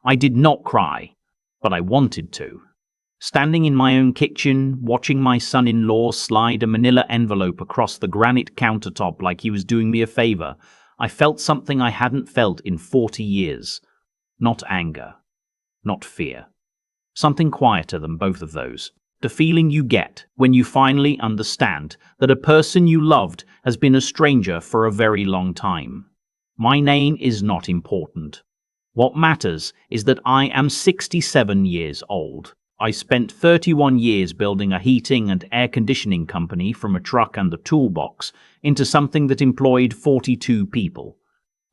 I did not cry, but I wanted to. Standing in my own kitchen, watching my son-in-law slide a manila envelope across the granite countertop like he was doing me a favor, I felt something I hadn't felt in 40 years. Not anger, not fear. Something quieter than both of those. The feeling you get when you finally understand that a person you loved has been a stranger for a very long time. My name is not important. What matters is that I am 67 years old. I spent 31 years building a heating and air conditioning company from a truck and a toolbox into something that employed 42 people.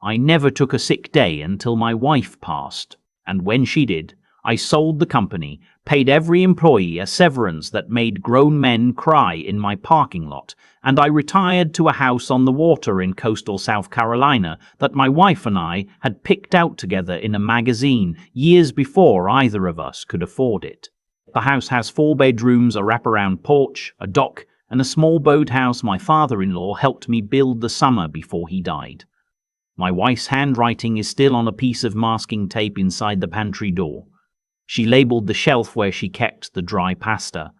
I never took a sick day until my wife passed, and when she did, I sold the company, paid every employee a severance that made grown men cry in my parking lot, and I retired to a house on the water in coastal South Carolina that my wife and I had picked out together in a magazine years before either of us could afford it. The house has 4 bedrooms, a wraparound porch, a dock, and a small boathouse my father-in-law helped me build the summer before he died. My wife's handwriting is still on a piece of masking tape inside the pantry door. She labeled the shelf where she kept the dry pasta.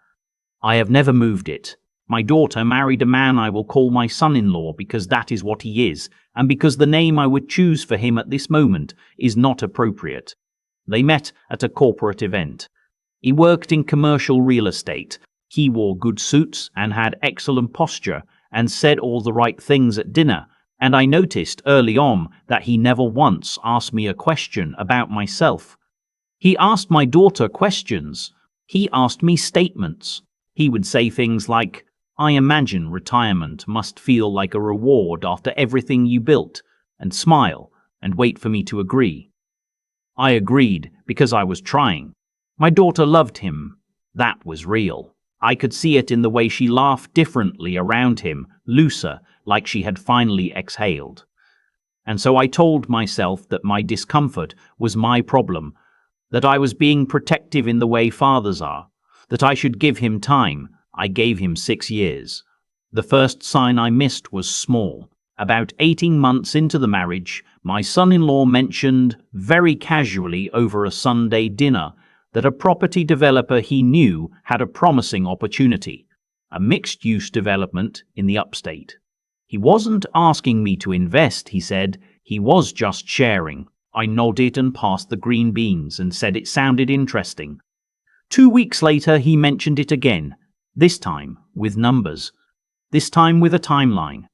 I have never moved it. My daughter married a man I will call my son-in-law because that is what he is, and because the name I would choose for him at this moment is not appropriate. They met at a corporate event. He worked in commercial real estate. He wore good suits and had excellent posture and said all the right things at dinner, and I noticed early on that he never once asked me a question about myself. He asked my daughter questions. He asked me statements. He would say things like, "I imagine retirement must feel like a reward after everything you built," and smile and wait for me to agree. I agreed because I was trying. My daughter loved him. That was real. I could see it in the way she laughed differently around him, looser, like she had finally exhaled. And so I told myself that my discomfort was my problem, that I was being protective in the way fathers are, that I should give him time. I gave him 6 years. The first sign I missed was small. About 18 months into the marriage, my son-in-law mentioned, very casually over a Sunday dinner, that a property developer he knew had a promising opportunity, a mixed-use development in the upstate. He wasn't asking me to invest, he said. He was just sharing. I nodded and passed the green beans and said it sounded interesting. 2 weeks later, he mentioned it again, this time with numbers, this time with a timeline,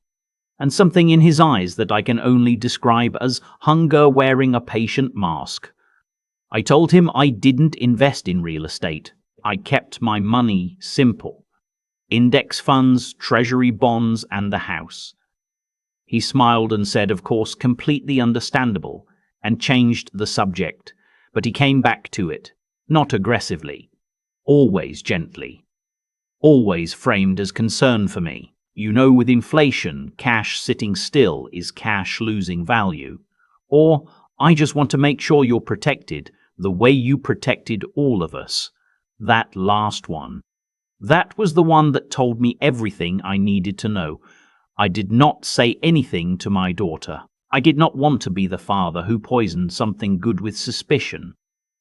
and something in his eyes that I can only describe as hunger wearing a patient mask. I told him I didn't invest in real estate. I kept my money simple. Index funds, treasury bonds, and the house. He smiled and said, of course, completely understandable, and changed the subject, but he came back to it, not aggressively, always gently, always framed as concern for me. You know, with inflation, cash sitting still is cash losing value. Or, I just want to make sure you're protected the way you protected all of us. That last one. That was the one that told me everything I needed to know. I did not say anything to my daughter. I did not want to be the father who poisoned something good with suspicion.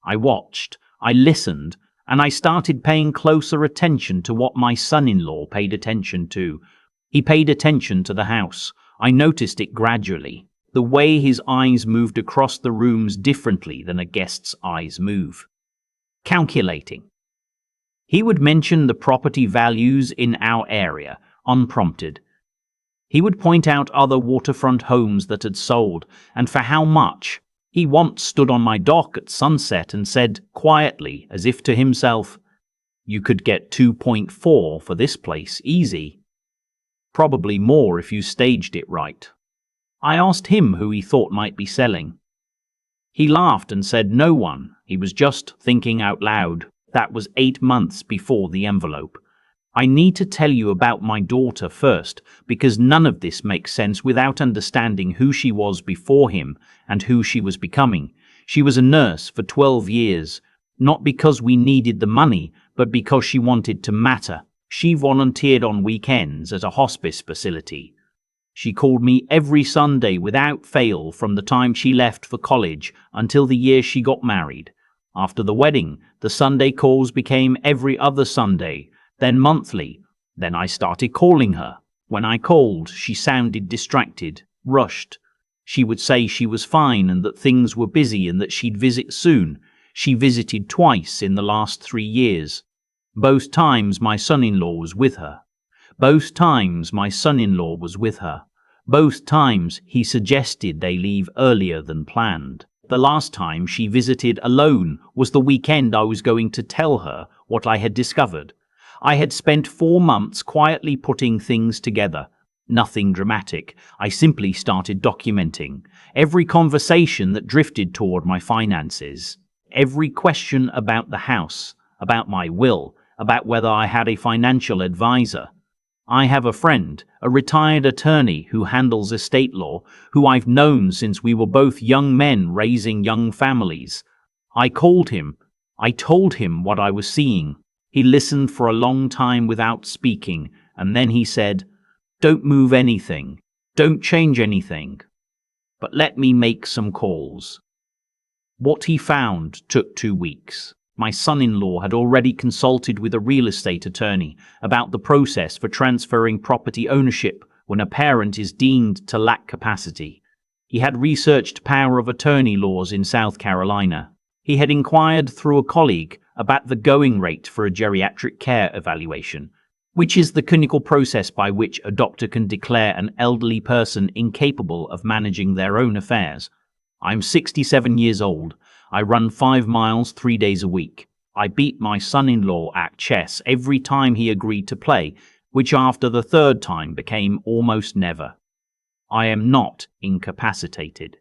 I watched, I listened, and I started paying closer attention to what my son-in-law paid attention to. He paid attention to the house. I noticed it gradually, the way his eyes moved across the rooms differently than a guest's eyes move. Calculating. He would mention the property values in our area, unprompted. He would point out other waterfront homes that had sold, and for how much. He once stood on my dock at sunset and said, quietly, as if to himself, "You could get 2.4 for this place, easy. Probably more if you staged it right." I asked him who he thought might be selling. He laughed and said no one. He was just thinking out loud. That was 8 months before the envelope. I need to tell you about my daughter first, because none of this makes sense without understanding who she was before him and who she was becoming. She was a nurse for 12 years, not because we needed the money, but because she wanted to matter. She volunteered on weekends at a hospice facility. She called me every Sunday without fail from the time she left for college until the year she got married. After the wedding, the Sunday calls became every other Sunday, then monthly. Then I started calling her. When I called, she sounded distracted, rushed. She would say she was fine and that things were busy and that she'd visit soon. She visited twice in the last 3 years. Both times my son-in-law was with her. Both times my son-in-law was with her. Both times he suggested they leave earlier than planned. The last time she visited alone was the weekend I was going to tell her what I had discovered. I had spent 4 months quietly putting things together. Nothing dramatic. I simply started documenting every conversation that drifted toward my finances, every question about the house, about my will, about whether I had a financial advisor. I have a friend, a retired attorney who handles estate law, who I've known since we were both young men raising young families. I called him. I told him what I was seeing. He listened for a long time without speaking, and then he said, "Don't move anything. Don't change anything. But let me make some calls." What he found took 2 weeks. My son-in-law had already consulted with a real estate attorney about the process for transferring property ownership when a parent is deemed to lack capacity. He had researched power of attorney laws in South Carolina. He had inquired through a colleague about the going rate for a geriatric care evaluation, which is the clinical process by which a doctor can declare an elderly person incapable of managing their own affairs. I'm 67 years old. I run 5 miles 3 days a week. I beat my son-in-law at chess every time he agreed to play, which after the 3rd time became almost never. I am not incapacitated.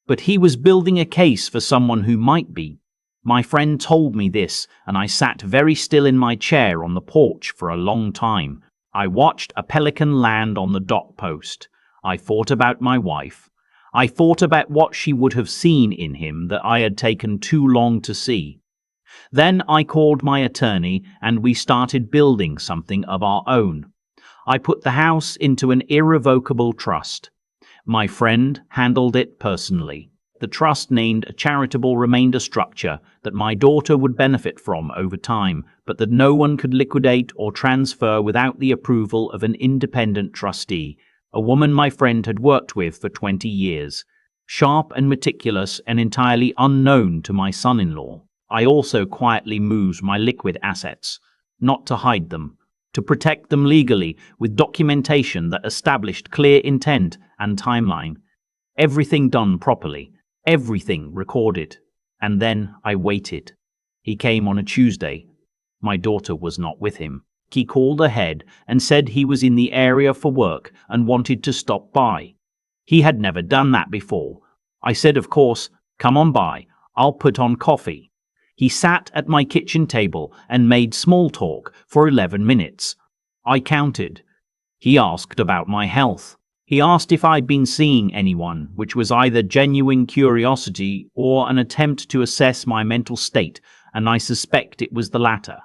But he was building a case for someone who might be. My friend told me this, and I sat very still in my chair on the porch for a long time. I watched a pelican land on the dock post. I thought about my wife. I thought about what she would have seen in him that I had taken too long to see. Then I called my attorney and we started building something of our own. I put the house into an irrevocable trust. My friend handled it personally. The trust, named a charitable remainder structure that my daughter would benefit from over time, but that no one could liquidate or transfer without the approval of an independent trustee, a woman my friend had worked with for 20 years, sharp and meticulous and entirely unknown to my son-in-law. I also quietly moved my liquid assets, not to hide them, to protect them legally with documentation that established clear intent and timeline. Everything done properly, everything recorded. And then I waited. He came on a Tuesday. My daughter was not with him. He called ahead and said he was in the area for work and wanted to stop by. He had never done that before. I said, of course, come on by, I'll put on coffee. He sat at my kitchen table and made small talk for 11 minutes. I counted. He asked about my health. He asked if I'd been seeing anyone, which was either genuine curiosity or an attempt to assess my mental state, and I suspect it was the latter.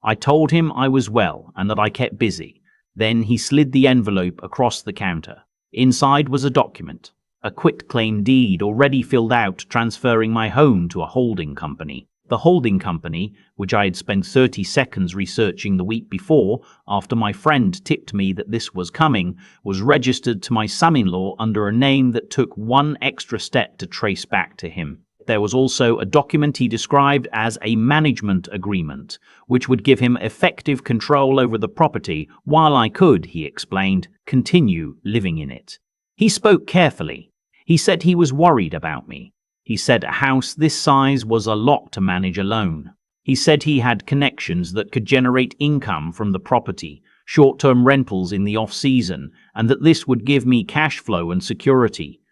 I told him I was well and that I kept busy. Then he slid the envelope across the counter. Inside was a document, a quitclaim deed already filled out transferring my home to a holding company. The holding company, which I had spent 30 seconds researching the week before after my friend tipped me that this was coming, was registered to my son-in-law under a name that took one extra step to trace back to him. There was also a document he described as a management agreement, which would give him effective control over the property while I could, he explained, continue living in it. He spoke carefully. He said he was worried about me. He said a house this size was a lot to manage alone. He said he had connections that could generate income from the property, short-term rentals in the off-season, and that this would give me cash flow and security.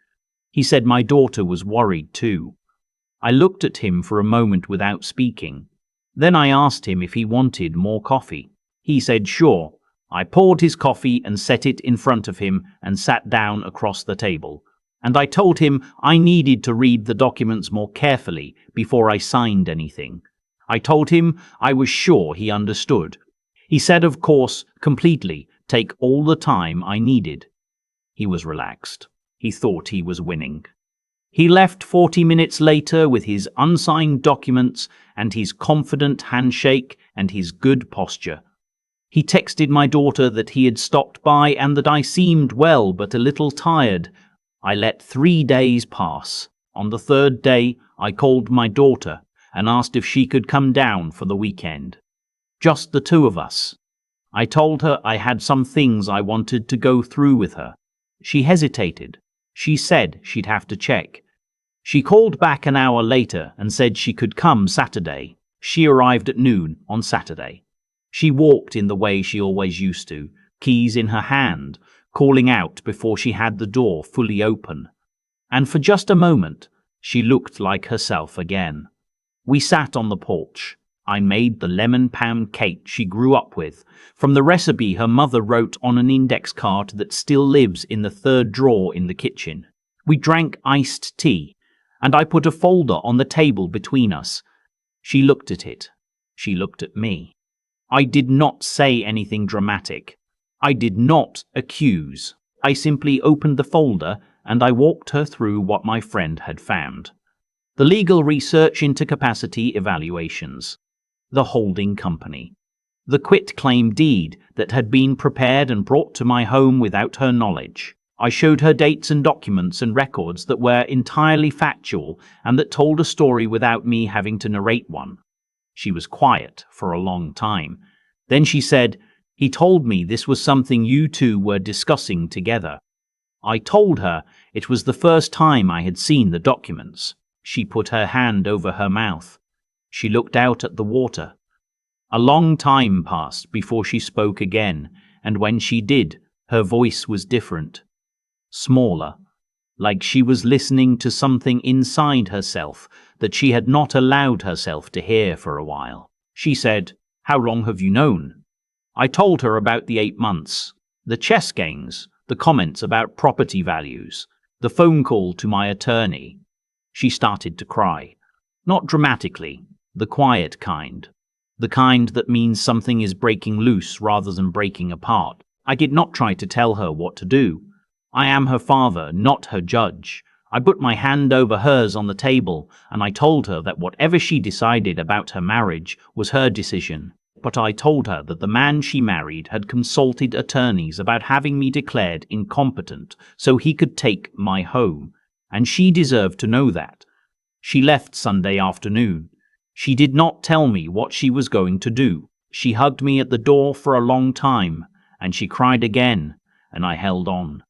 He said my daughter was worried too. I looked at him for a moment without speaking. Then I asked him if he wanted more coffee. He said sure. I poured his coffee and set it in front of him and sat down across the table. And I told him I needed to read the documents more carefully before I signed anything. I told him I was sure he understood. He said, of course, completely, take all the time I needed. He was relaxed. He thought he was winning. He left 40 minutes later with his unsigned documents and his confident handshake and his good posture. He texted my daughter that he had stopped by and that I seemed well but a little tired. I let 3 days pass. On the third day, I called my daughter and asked if she could come down for the weekend. Just the two of us. I told her I had some things I wanted to go through with her. She hesitated. She said she'd have to check. She called back an hour later and said she could come Saturday. She arrived at noon on Saturday. She walked in the way she always used to, keys in her hand, calling out before she had the door fully open. And for just a moment, she looked like herself again. We sat on the porch. I made the lemon pound cake she grew up with, from the recipe her mother wrote on an index card that still lives in the third drawer in the kitchen. We drank iced tea, and I put a folder on the table between us. She looked at it. She looked at me. I did not say anything dramatic. I did not accuse. I simply opened the folder and I walked her through what my friend had found. The legal research into capacity evaluations. The holding company. The quitclaim deed that had been prepared and brought to my home without her knowledge. I showed her dates and documents and records that were entirely factual and that told a story without me having to narrate one. She was quiet for a long time. Then she said, "He told me this was something you two were discussing together." I told her it was the first time I had seen the documents. She put her hand over her mouth. She looked out at the water. A long time passed before she spoke again, and when she did, her voice was different. Smaller, like she was listening to something inside herself that she had not allowed herself to hear for a while. She said, "How long have you known?" I told her about the 8 months, the chess games, the comments about property values, the phone call to my attorney. She started to cry. Not dramatically, the quiet kind. The kind that means something is breaking loose rather than breaking apart. I did not try to tell her what to do. I am her father, not her judge. I put my hand over hers on the table, and I told her that whatever she decided about her marriage was her decision. But I told her that the man she married had consulted attorneys about having me declared incompetent so he could take my home, and she deserved to know that. She left Sunday afternoon. She did not tell me what she was going to do. She hugged me at the door for a long time, and she cried again, and I held on.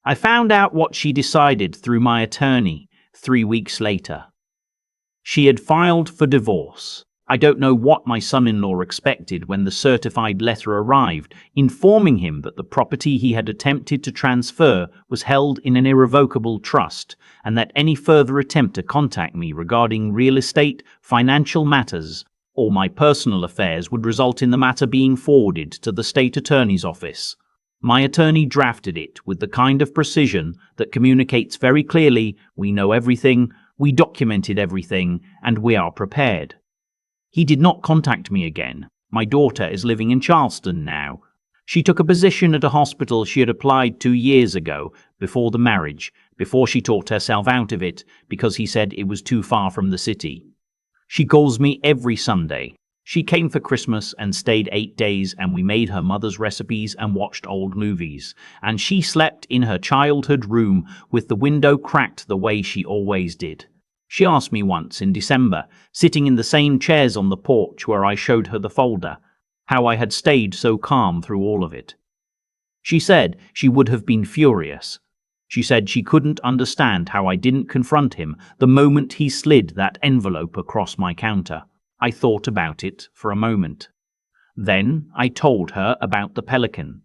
I found out what she decided through my attorney 3 weeks later. She had filed for divorce. I don't know what my son-in-law expected when the certified letter arrived, informing him that the property he had attempted to transfer was held in an irrevocable trust, and that any further attempt to contact me regarding real estate, financial matters, or my personal affairs would result in the matter being forwarded to the state attorney's office. My attorney drafted it with the kind of precision that communicates very clearly, we know everything, we documented everything, and we are prepared. He did not contact me again. My daughter is living in Charleston now. She took a position at a hospital she had applied 2 years ago, before the marriage, before she talked herself out of it, because he said it was too far from the city. She calls me every Sunday. She came for Christmas and stayed 8 days, and we made her mother's recipes and watched old movies. And she slept in her childhood room with the window cracked the way she always did. She asked me once in December, sitting in the same chairs on the porch where I showed her the folder, how I had stayed so calm through all of it. She said she would have been furious. She said she couldn't understand how I didn't confront him the moment he slid that envelope across my counter. I thought about it for a moment. Then I told her about the pelican.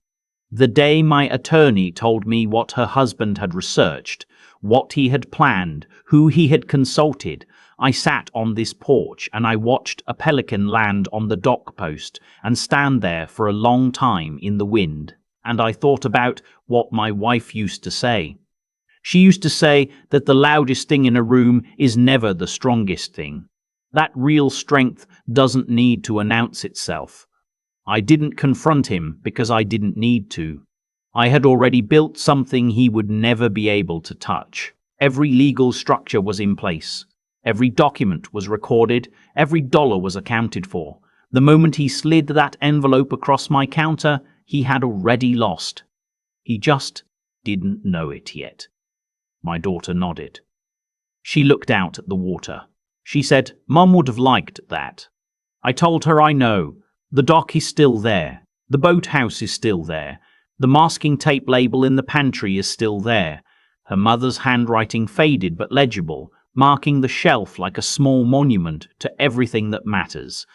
The day my attorney told me what her husband had researched, what he had planned, who he had consulted, I sat on this porch and I watched a pelican land on the dock post and stand there for a long time in the wind, and I thought about what my wife used to say. She used to say that the loudest thing in a room is never the strongest thing. That real strength doesn't need to announce itself. I didn't confront him because I didn't need to. I had already built something he would never be able to touch. Every legal structure was in place. Every document was recorded. Every dollar was accounted for. The moment he slid that envelope across my counter, he had already lost. He just didn't know it yet. My daughter nodded. She looked out at the water. She said, "Mum would have liked that." I told her I know. The dock is still there. The boathouse is still there. The masking tape label in the pantry is still there. Her mother's handwriting faded but legible, marking the shelf like a small monument to everything that matters.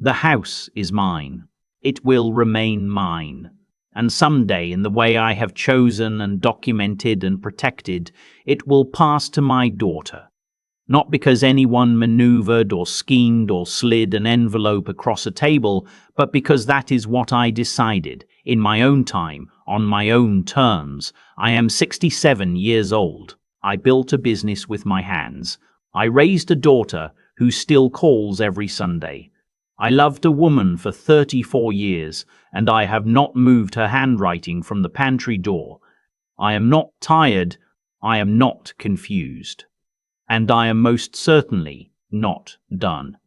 The house is mine. It will remain mine. And someday, in the way I have chosen and documented and protected, it will pass to my daughter. Not because anyone maneuvered or schemed or slid an envelope across a table, but because that is what I decided, in my own time, on my own terms. I am 67 years old. I built a business with my hands. I raised a daughter who still calls every Sunday. I loved a woman for 34 years, and I have not moved her handwriting from the pantry door. I am not tired. I am not confused. And I am most certainly not done.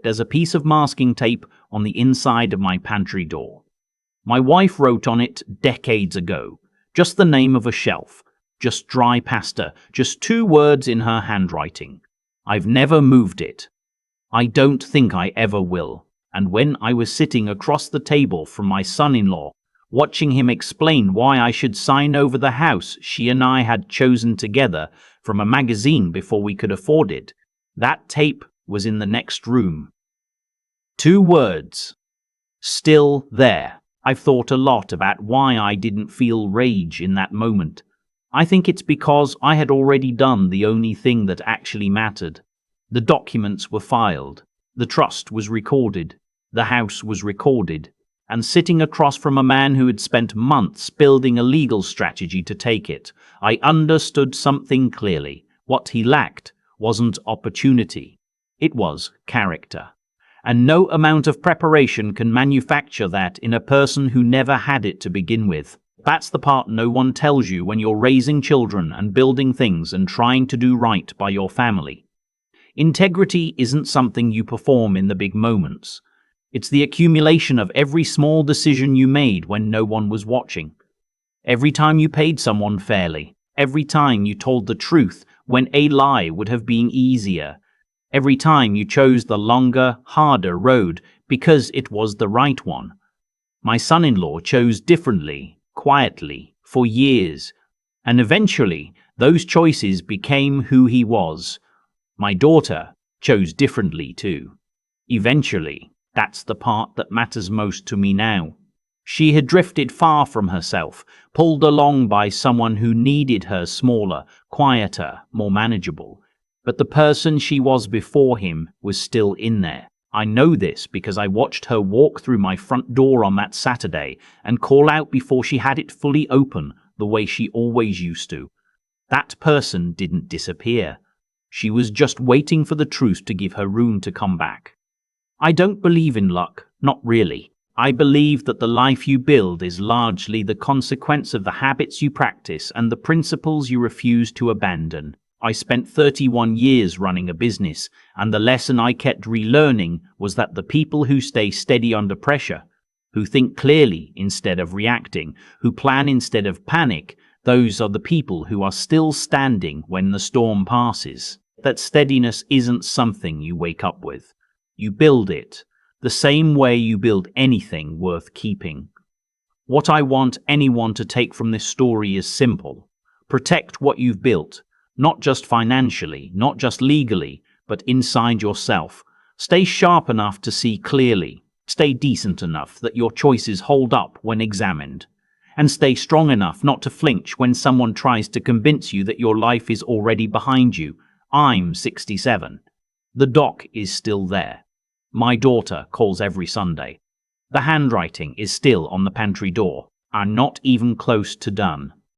There's a piece of masking tape on the inside of my pantry door. My wife wrote on it decades ago, just the name of a shelf, just dry pasta, just 2 words in her handwriting. I've never moved it. I don't think I ever will. And when I was sitting across the table from my son-in-law, watching him explain why I should sign over the house she and I had chosen together from a magazine before we could afford it, that tape was in the next room. 2 words. Still there. I've thought a lot about why I didn't feel rage in that moment. I think it's because I had already done the only thing that actually mattered. The documents were filed. The trust was recorded. The house was recorded. And sitting across from a man who had spent months building a legal strategy to take it, I understood something clearly. What he lacked wasn't opportunity. It was character. And no amount of preparation can manufacture that in a person who never had it to begin with. That's the part no one tells you when you're raising children and building things and trying to do right by your family. Integrity isn't something you perform in the big moments. It's the accumulation of every small decision you made when no one was watching. Every time you paid someone fairly. Every time you told the truth when a lie would have been easier. Every time you chose the longer, harder road because it was the right one. My son-in-law chose differently, quietly, for years. And eventually, those choices became who he was. My daughter chose differently too. Eventually. That's the part that matters most to me now. She had drifted far from herself, pulled along by someone who needed her smaller, quieter, more manageable. But the person she was before him was still in there. I know this because I watched her walk through my front door on that Saturday and call out before she had it fully open, the way she always used to. That person didn't disappear. She was just waiting for the truth to give her room to come back. I don't believe in luck, not really. I believe that the life you build is largely the consequence of the habits you practice and the principles you refuse to abandon. I spent 31 years running a business, and the lesson I kept relearning was that the people who stay steady under pressure, who think clearly instead of reacting, who plan instead of panic, those are the people who are still standing when the storm passes. That steadiness isn't something you wake up with. You build it, the same way you build anything worth keeping. What I want anyone to take from this story is simple. Protect what you've built, not just financially, not just legally, but inside yourself. Stay sharp enough to see clearly. Stay decent enough that your choices hold up when examined. And stay strong enough not to flinch when someone tries to convince you that your life is already behind you. I'm 67. The dock is still there. My daughter calls every Sunday. The handwriting is still on the pantry door. I'm not even close to done.